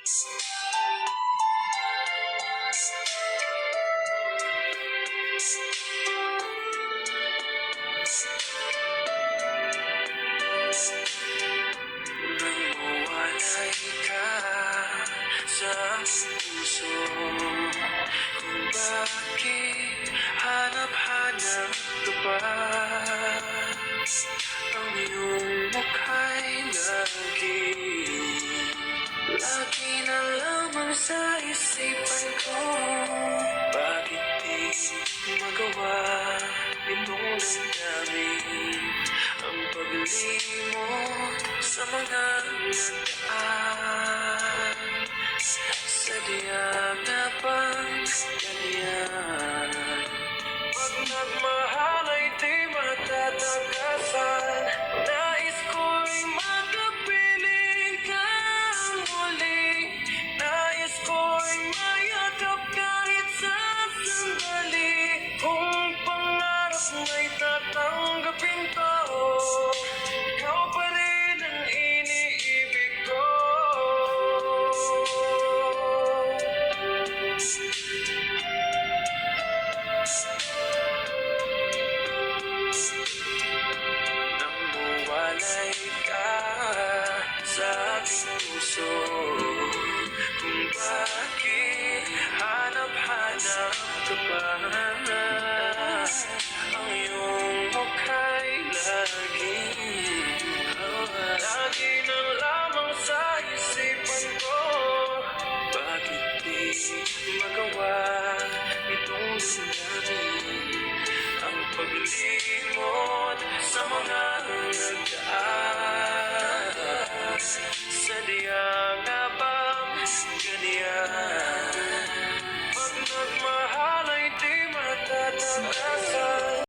Mawalay ka sa puso, kung bakit hanap-hanap ka pa. Ang iyong mukha'y lagi na lamang sa isipan ko. Bakit di magawa nitong damdamin ang paglimot sa mga nagdaan? Sadya na bang ganyan? Pag nagmahal ay di matatagasan. Nais ko'y makapiling ka muli. Nais ko'y mayakap kahit sa sandali. Kung pangarap may tatanggapin ko, ikaw pa rin ang iniibig ko. Namuwalay ka sa aking puso, kung bakit hanap-hanap ka pa.